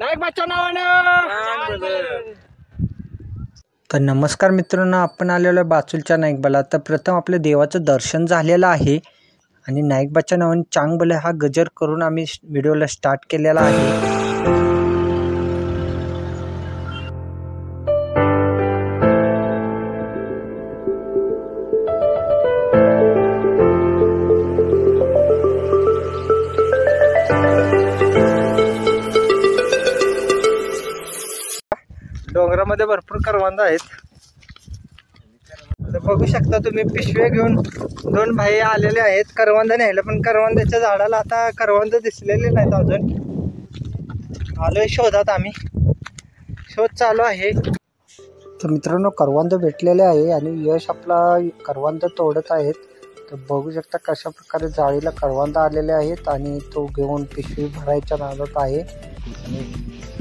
नाईक बच्चा नावानं। तर नमस्कार मित्रांनो, आपण आलेलो आहे बाचुलच्या नाईकबाला। तर प्रथम आपल्या देवाचं दर्शन झालेलं आहे आणि नाईकबाच्या नावाने चांगबले हा गजर करून आम्ही व्हिडिओला स्टार्ट केलेला आहे। डोंगरामध्ये भरपूर करवंद आहेत। तर बघू शकता तुम्ही, पिशव्या घेऊन दोन भाई आलेले आहेत करवंद न्यायला, पण करवंदाच्या झाडाला आता करवंद दिसलेले नाहीत अजून। आलोय शोधात, आम्ही शोध चालू आहे। तर मित्रांनो, करवंद भेटलेले आहे आणि यश आपला करवंद तोडत आहेत। तर बघू शकता कशा प्रकारे जाळीला करवंद आलेले आहेत आणि तो घेऊन पिशवी भरायच्या नादात आहे। आणि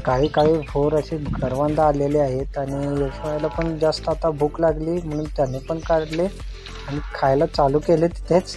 काही काही भोर असे करवंद आलेले आहेत आणि यशवायला पण जास्त आता भूक लागली म्हणून त्याने पण काढले आणि खायला चालू केले तिथेच।